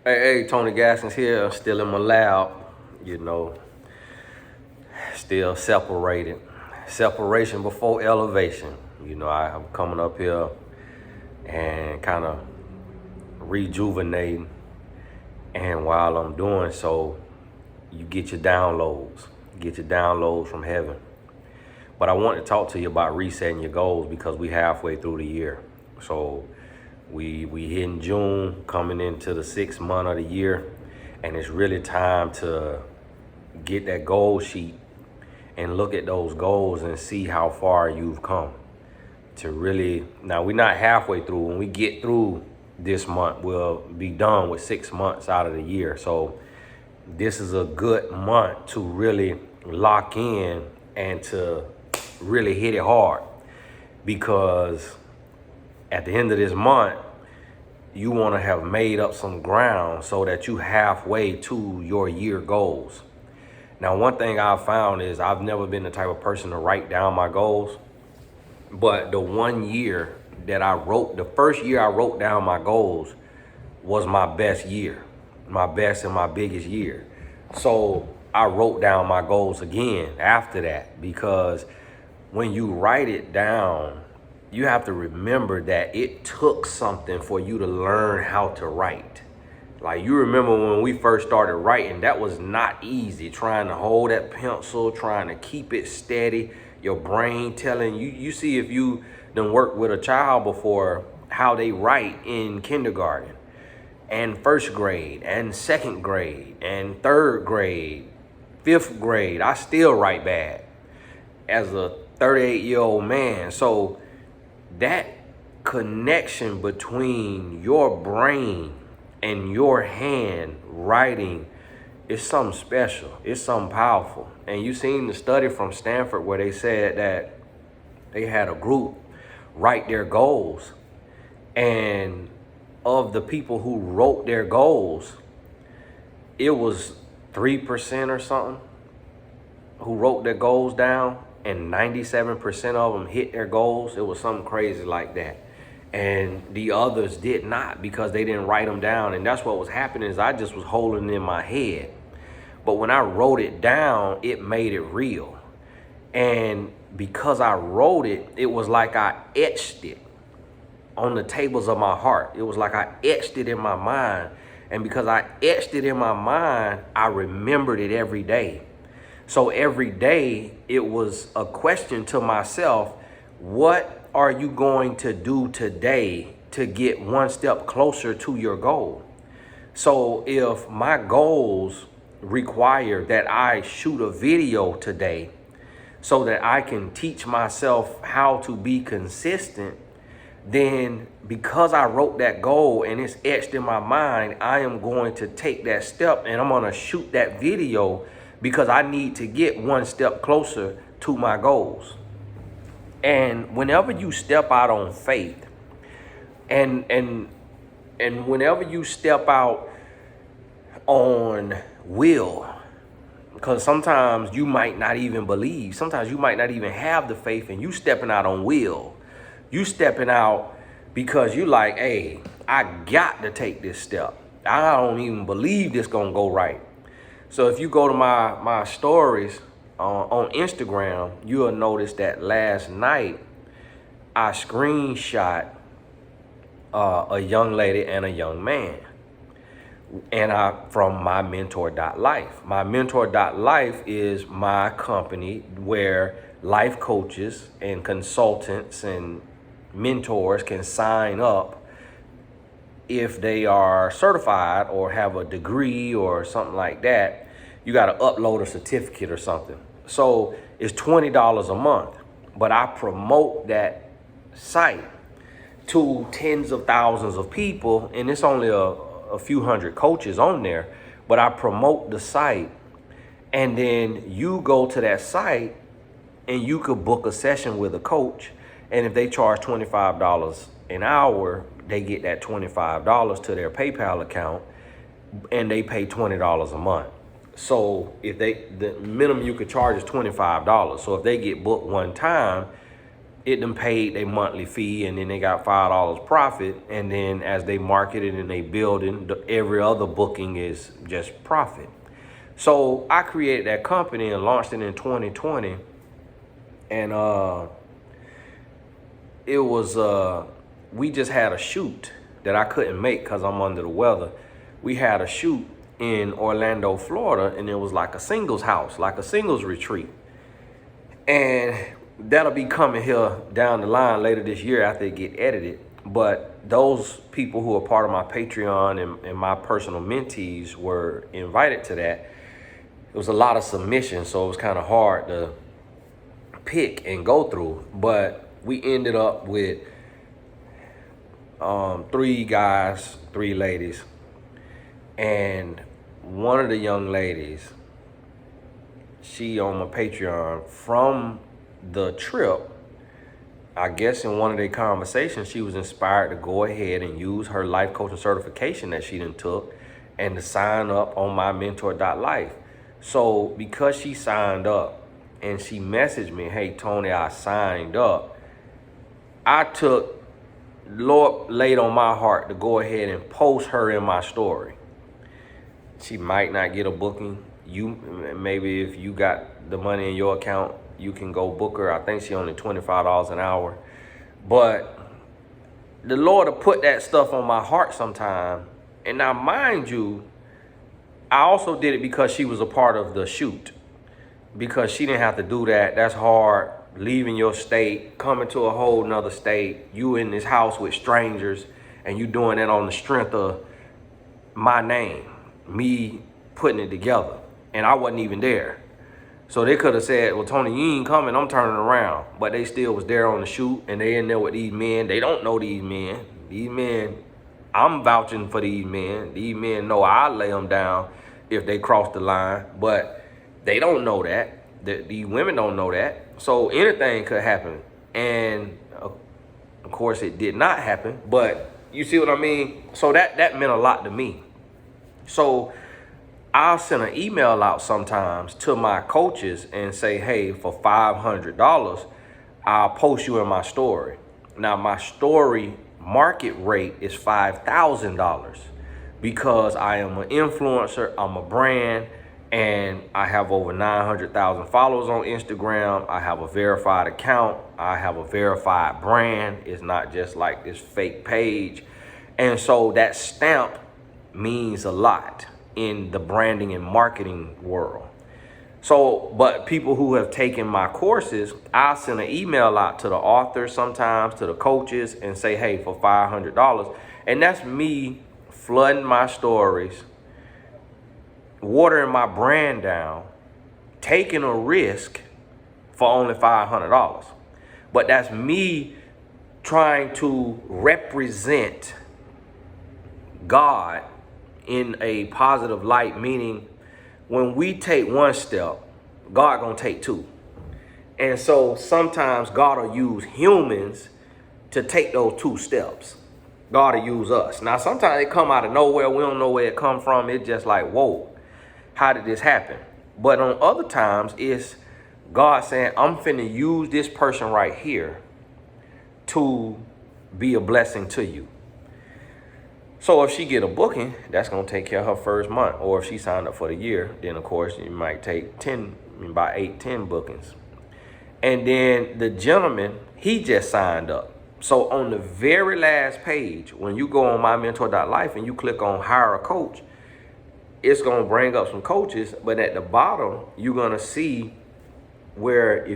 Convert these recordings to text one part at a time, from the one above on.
Hey, Tony Gaskins here, still in my lab, you know, still separated. Separation before elevation. I'm coming up here and kind of rejuvenating. And while I'm doing so, you get your downloads. Get your downloads from heaven. But I want to talk to you about resetting your goals because we halfway through the year. So we hitting June, coming into the 6th month of the year, and it's really time to get that goal sheet and look at those goals and see how far you've come. To really, now we're not halfway through. When we get through this month, we'll be done with 6 months out of the year. So this is a good month to really lock in and to really hit it hard, because at the end of this month, you want to have made up some ground so that you halfway to your year goals. Now, one thing I've found is I've never been the type of person to write down my goals, but the first year I wrote down my goals was my best year, my best and my biggest year. So I wrote down my goals again after that, because when you write it down, you have to remember that it took something for you to learn how to write. Like, you remember when we first started writing, that was not easy. Trying to hold that pencil, trying to keep it steady, your brain telling you. You see, if you done worked with a child before, how they write in kindergarten and first grade and second grade and third grade, fifth grade. I still write bad as a 38-year-old man. So that connection between your brain and your hand writing is something special. It's something powerful. And you seen the study from Stanford where they said that they had a group write their goals, and of the people who wrote their goals, it was 3% or something who wrote their goals down, and 97% of them hit their goals. It was something crazy like that. And the others did not, because they didn't write them down. And that's what was happening, is I just was holding it in my head. But when I wrote it down, it made it real. And because I wrote it, it was like I etched it on the tables of my heart. It was like I etched it in my mind. And because I etched it in my mind, I remembered it every day. So every day it was a question to myself: what are you going to do today to get one step closer to your goal? So if my goals require that I shoot a video today so that I can teach myself how to be consistent, then because I wrote that goal and it's etched in my mind, I am going to take that step and I'm going to shoot that video, because I need to get one step closer to my goals. And whenever you step out on faith, and whenever you step out on will, because sometimes you might not even believe, sometimes you might not even have the faith, and you stepping out on will. You stepping out because you like, hey, I got to take this step. I don't even believe this gonna go right. So if you go to my stories on Instagram, you'll notice that last night I screenshot a young lady and a young man, and from my mentor.life. My mentor.life is my company where life coaches and consultants and mentors can sign up if they are certified or have a degree or something like that. You got to upload a certificate or something. So it's $20 a month, but I promote that site to tens of thousands of people, and it's only a few hundred coaches on there, but I promote the site, and then you go to that site and you could book a session with a coach, and if they charge $25 an hour, they get that $25 to their PayPal account, and they pay $20 a month. So if the minimum you could charge is $25. So if they get booked one time, it done paid their monthly fee, and then they got $5 profit. And then as they market it and they building, every other booking is just profit. So I created that company and launched it in 2020. And it was, we just had a shoot that I couldn't make because I'm under the weather. We had a shoot in Orlando, Florida, and it was like a singles house, like a singles retreat. And that'll be coming here down the line later this year after it get edited. But those people who are part of my Patreon and my personal mentees were invited to that. It was a lot of submissions, so it was kind of hard to pick and go through. But we ended up with 3 guys, 3 ladies. And one of the young ladies, she on my Patreon from the trip, I guess in one of their conversations, she was inspired to go ahead and use her life coaching certification that she done took and to sign up on my mentor.life. So because she signed up and she messaged me, hey, Tony, I signed up, I took, Lord laid on my heart to go ahead and post her in my story. She might not get a booking. Maybe if you got the money in your account, you can go book her. I think she only $25 an hour. But the Lord will put that stuff on my heart sometime. And now, mind you, I also did it because she was a part of the shoot. Because she didn't have to do that. That's hard. Leaving your state, coming to a whole nother state. You in this house with strangers. And you doing that on the strength of my name. Me putting it together. And I wasn't even there. So they could have said, well, Tony, you ain't coming, I'm turning around. But they still was there on the shoot, and they in there with these men. They don't know these men. These men, I'm vouching for these men. These men know I'll lay them down if they cross the line. But they don't know that. These women don't know that. So anything could happen. And, of course, it did not happen. But you see what I mean? So that meant a lot to me. So I'll send an email out sometimes to my coaches and say, hey, for $500, I'll post you in my story. Now, my story market rate is $5,000 because I am an influencer, I'm a brand, and I have over 900,000 followers on Instagram. I have a verified account. I have a verified brand. It's not just like this fake page. And so that stamp means a lot in the branding and marketing world. So, but people who have taken my courses, I'll send an email out to the authors sometimes, to the coaches, and say, hey, for $500. And that's me flooding my stories, watering my brand down, taking a risk for only $500. But that's me trying to represent God in a positive light, meaning when we take one step, God gonna take 2. And so sometimes God will use humans to take those 2 steps. God will use us. Now, sometimes it come out of nowhere. We don't know where it come from. It's just like, whoa, how did this happen? But on other times, it's God saying, I'm finna use this person right here to be a blessing to you. So if she get a booking, that's going to take care of her first month. Or if she signed up for the year, then of course you might take 10 bookings. And then the gentleman, he just signed up. So on the very last page, when you go on mymentor.life and you click on hire a coach, it's going to bring up some coaches. But at the bottom, you're going to see where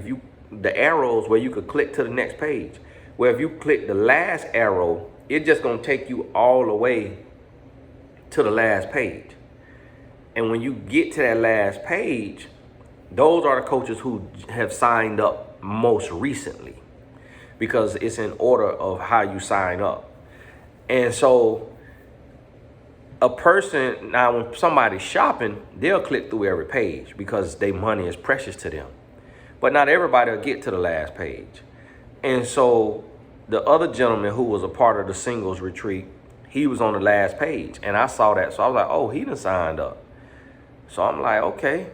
the arrows where you could click to the next page. Where if you click the last arrow, it's just going to take you all the way to the last page. And when you get to that last page, those are the coaches who have signed up most recently, because it's in order of how you sign up. And so a person, now when somebody's shopping, they'll click through every page because their money is precious to them. But not everybody will get to the last page. And so the other gentleman who was a part of the singles retreat, he was on the last page. And I saw that. So I was like, oh, he done signed up. So I'm like, okay.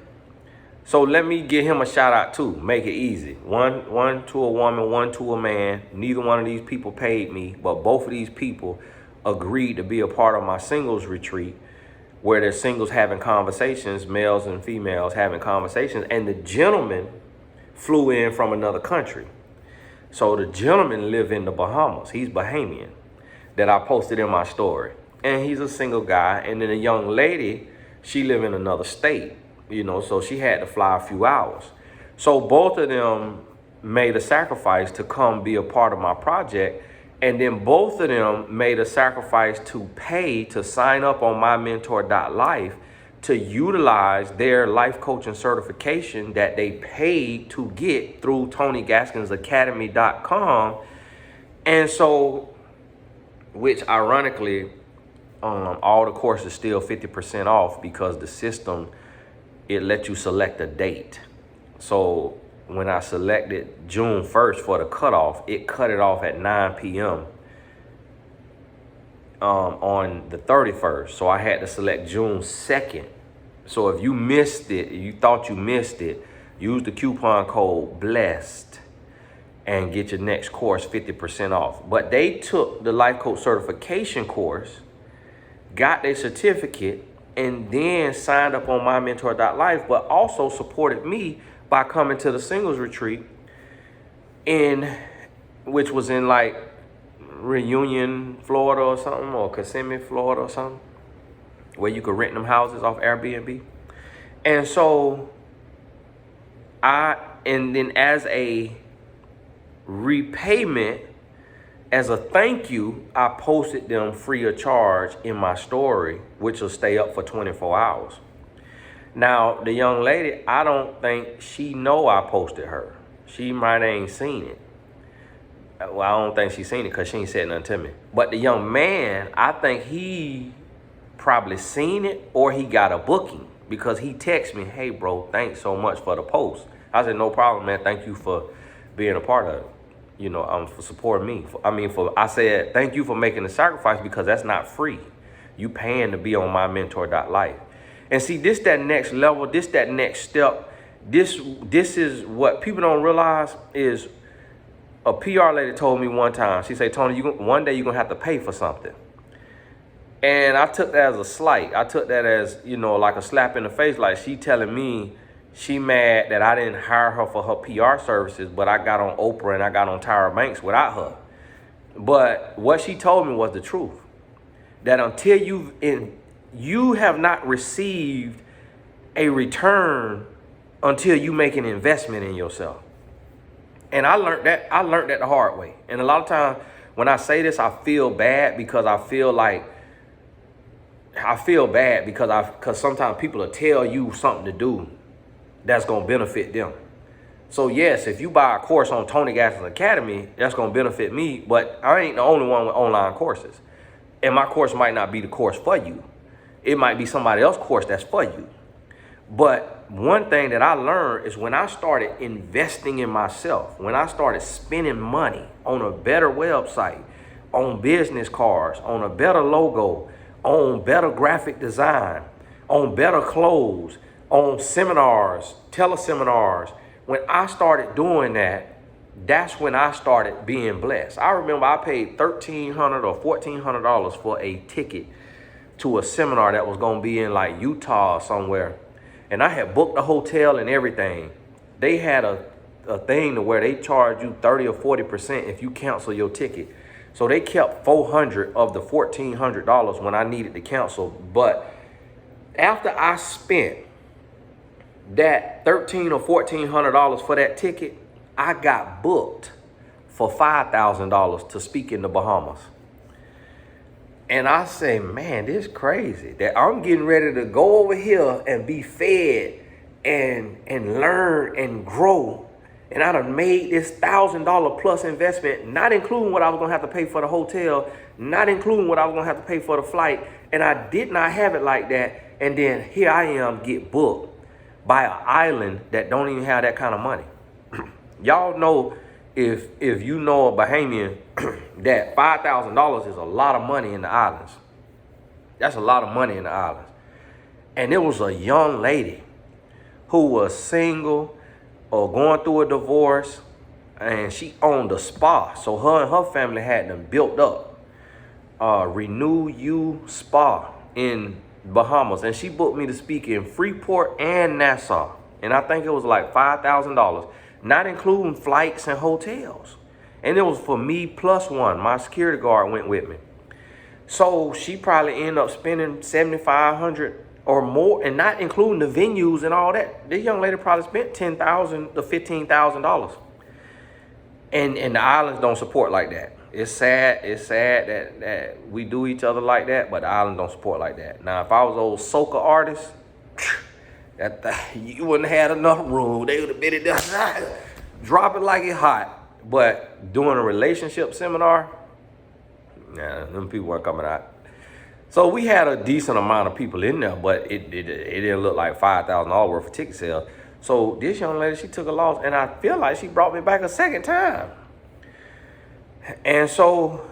So let me give him a shout out too. Make it easy. One to a woman, one to a man. Neither one of these people paid me, but both of these people agreed to be a part of my singles retreat, where there's singles having conversations, males and females having conversations, and the gentleman flew in from another country. So the gentleman live in the Bahamas. He's Bahamian, that I posted in my story. And he's a single guy. And then a young lady, she live in another state, you know, so she had to fly a few hours. So both of them made a sacrifice to come be a part of my project. And then both of them made a sacrifice to pay to sign up on mymentor.life to utilize their life coaching certification that they paid to get through TonyGaskinsAcademy.com. And so, which ironically, all the courses still 50% off because the system, it lets you select a date. So when I selected June 1st for the cutoff, it cut it off at 9 p.m. On the 31st. So I had to select June 2nd. So if you missed it, you thought you missed it, use the coupon code BLESSED and get your next course 50% off. But they took the life coach certification course, got their certificate, and then signed up on mymentor.life, but also supported me by coming to the singles retreat, which was in like Reunion, Florida or something, or Kissimmee, Florida or something, where you could rent them houses off Airbnb. And so and then as a repayment, as a thank you, I posted them free of charge in my story, which will stay up for 24 hours. Now, the young lady, I don't think she know I posted her. She might ain't seen it. Well, I don't think she seen it because she ain't said nothing to me. But the young man, I think he probably seen it or he got a booking because he texted me, hey, bro, thanks so much for the post. I said, no problem, man. Thank you for being a part of it. You know, for supporting me. I said, thank you for making the sacrifice because that's not free. You paying to be on mymentor.life. And see, this that next level, this that next step. This is what people don't realize is a PR lady told me one time. She said, Tony, one day you're going to have to pay for something. And I took that as a slight. I took that as, you know, like a slap in the face. Like she telling me she mad that I didn't hire her for her PR services, but I got on Oprah and I got on Tyra Banks without her. But what she told me was the truth. That until you have not received a return until you make an investment in yourself. And I learned that the hard way. And a lot of times when I say this, I feel bad because because sometimes people will tell you something to do that's going to benefit them. So yes, if you buy a course on Tony Gaskins Academy, that's going to benefit me, but I ain't the only one with online courses. And my course might not be the course for you. It might be somebody else's course that's for you. But one thing that I learned is when I started investing in myself, when I started spending money on a better website, on business cards, on a better logo, on better graphic design, on better clothes, on seminars, teleseminars, when I started doing that, that's when I started being blessed. I remember I paid $1,300 or $1,400 for a ticket to a seminar that was going to be in like Utah or somewhere. And I had booked a hotel and everything. They had a thing to where they charge you 30 or 40% if you cancel your ticket. So they kept $400 of the $1,400 when I needed to cancel. But after I spent that $1,300 or $1,400 for that ticket, I got booked for $5,000 to speak in the Bahamas. And I say, man, this is crazy that I'm getting ready to go over here and be fed and learn and grow. And I done made this $1,000 plus investment, not including what I was going to have to pay for the hotel, not including what I was going to have to pay for the flight. And I did not have it like that. And then here I am get booked by an island that don't even have that kind of money. Y'all know, if you know a Bahamian, that $5,000 is a lot of money in the islands. That's a lot of money in the islands. And it was a young lady who was single or going through a divorce, and she owned a spa. So her and her family had them built up. Renew You Spa in Bahamas. And she booked me to speak in Freeport and Nassau. And I think it was like $5,000, not including flights and hotels. And it was for me plus one. My security guard went with me. So she probably ended up spending $7,500 or more, and not including the venues and all that. This young lady probably spent $10,000 to $15,000. And the islands don't support like that. It's sad that we do each other like that, but the islands don't support like that. Now, if I was an old soca artist, you wouldn't have had enough room. They would have been in there, drop it like it's hot. But doing a relationship seminar, nah, them people weren't coming out. So we had a decent amount of people in there, but it didn't look like $5,000 worth of ticket sales. So this young lady, she took a loss, and I feel like she brought me back a second time. And so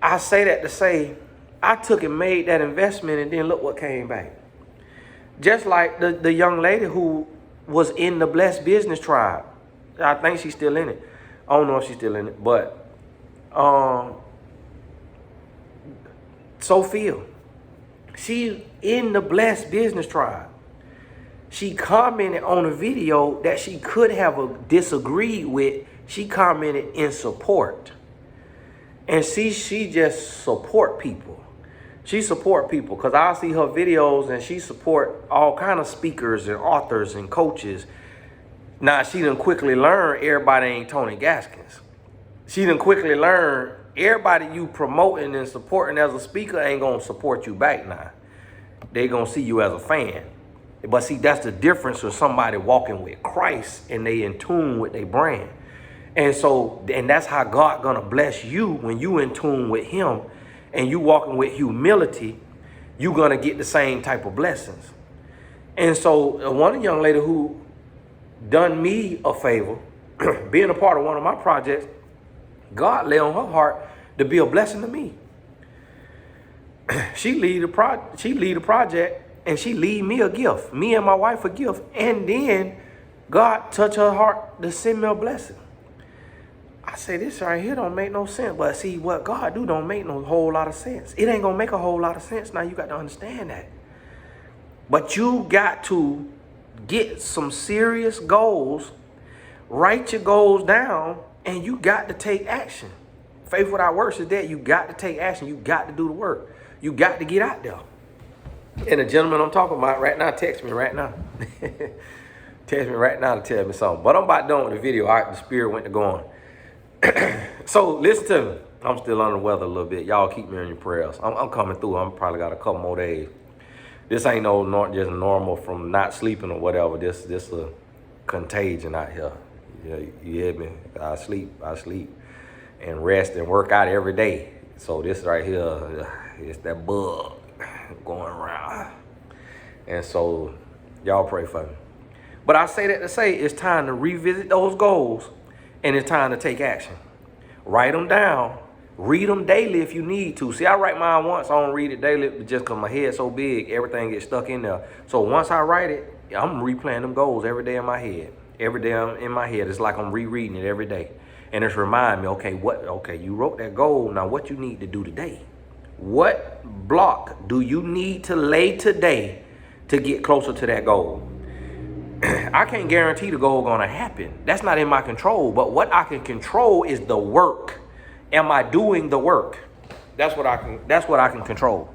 I say that to say, I took and made that investment, and then look what came back. Just like the young lady who was in the Blessed Business Tribe. I think she's still in it. I don't know if she's still in it, but Sophia, she's in the Blessed Business Tribe. She commented on a video that she could have disagreed with. She commented in support. And she just support people. She support people because I see her videos, and she support all kind of speakers and authors and coaches. Now, she done quickly learned everybody ain't Tony Gaskins. She done quickly learned everybody you promoting and supporting as a speaker ain't going to support you back now. They going to see you as a fan. But see, that's the difference with somebody walking with Christ and they in tune with their brand. And so, and that's how God going to bless you when you in tune with him and you walking with humility, you going to get the same type of blessings. And so one young lady who done me a favor, being a part of one of my projects, God lay on her heart to be a blessing to me. She lead a project, and she leave me a gift, me and my wife a gift. And then God touch her heart to send me a blessing. I say, this right here don't make no sense. But see, what God do don't make no whole lot of sense. It ain't gonna make a whole lot of sense. Now you got to understand that. But you got to get some serious goals, write your goals down, and you got to take action. Faith without works is that you got to take action. You got to do the work. You got to get out there. And the gentleman I'm talking about right now, text me right now. Text me right now to tell me something. But I'm about done with the video. All right, the spirit went to going. So listen to me. I'm still under the weather a little bit. Y'all keep me in your prayers. I'm coming through. I'm probably got a couple more days. This ain't just normal from not sleeping or whatever. This a contagion out here. You hear me? I sleep and rest and work out every day. So this right here, it's that bug going around. And so y'all pray for me. But I say that to say it's time to revisit those goals, and it's time to take action. Write them down. Read them daily if you need to. See, I write mine once. I don't read it daily just because my head's so big, everything gets stuck in there. So once I write it, I'm replaying them goals every day in my head. Every day I'm in my head. It's like I'm rereading it every day. And it's remind me, okay, you wrote that goal. Now what you need to do today? What block do you need to lay today to get closer to that goal? I can't guarantee the goal gonna happen. That's not in my control. But what I can control is the work. Am I doing the work? That's what I can control.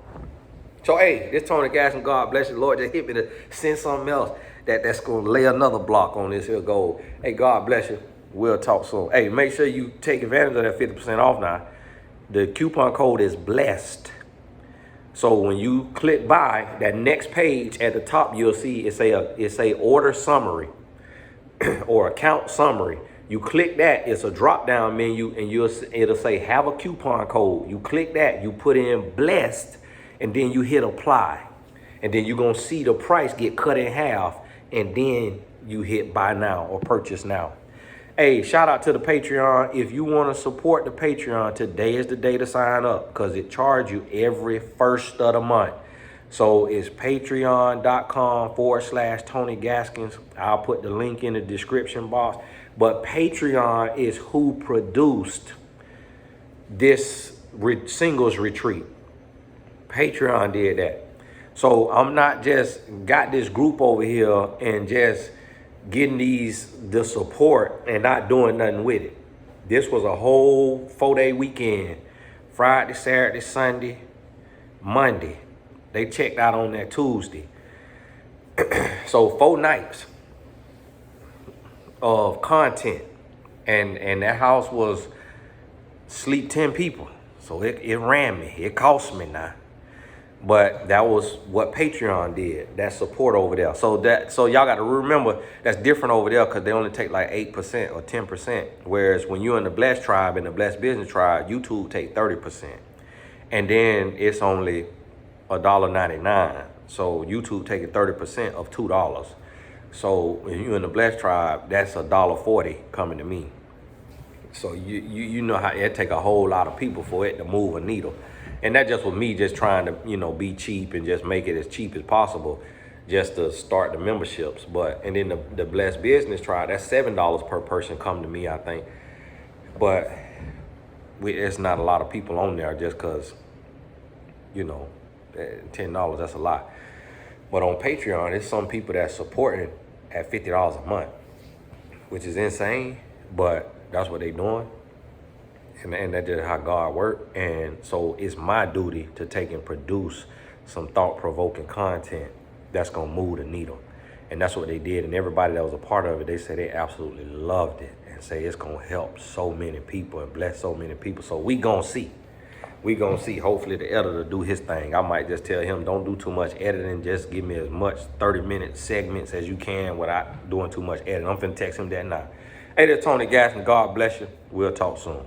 So hey, this Tony Gaskins, God bless you, Lord, just hit me to send something else that's gonna lay another block on this here goal. Hey, God bless you. We'll talk soon. Hey, make sure you take advantage of that 50% off now. The coupon code is BLESSED. So when you click buy, that next page at the top, you'll see it say order summary or account summary. You click that, it's a drop down menu, and it'll say have a coupon code. You click that, you put in blessed, and then you hit apply. And then you're gonna see the price get cut in half, and then you hit buy now or purchase now. Hey, shout out to the Patreon. If you want to support the Patreon, today is the day to sign up because it charges you every first of the month. So it's patreon.com/Tony Gaskins. I'll put the link in the description box. But Patreon is who produced this singles retreat. Patreon did that. So I'm not just got this group over here and just getting the support and not doing nothing with it. This was a whole 4-day weekend. Friday, Saturday, Sunday, Monday. They checked out on that Tuesday. So 4 nights of content. And that house was sleep 10 people. So it ran me. It cost me now. But that was what Patreon did. That support over there. So y'all got to remember that's different over there because they only take like 8% or 10%. Whereas when you're in the Blessed Tribe and the Blessed Business Tribe, YouTube take 30%. And then it's only $1.99. So YouTube taking 30% of $2. So when you're in the Blessed Tribe, that's $1.40 coming to me. So you know how it take a whole lot of people for it to move a needle. And that just was me just trying to, be cheap and just make it as cheap as possible just to start the memberships. And then the Blessed Business Tribe, that's $7 per person come to me, I think. But it's not a lot of people on there just because, $10, that's a lot. But on Patreon, there's some people that supporting at $50 a month, which is insane, but that's what they doing. And that's just how God works. And so it's my duty to take and produce some thought-provoking content that's going to move the needle. And that's what they did. And everybody that was a part of it, they said they absolutely loved it and say it's going to help so many people and bless so many people. So we going to see. We going to see. Hopefully the editor do his thing. I might just tell him, don't do too much editing. Just give me as much 30-minute segments as you can without doing too much editing. I'm finna text him that now. Hey, this is Tony Gaskins. God bless you. We'll talk soon.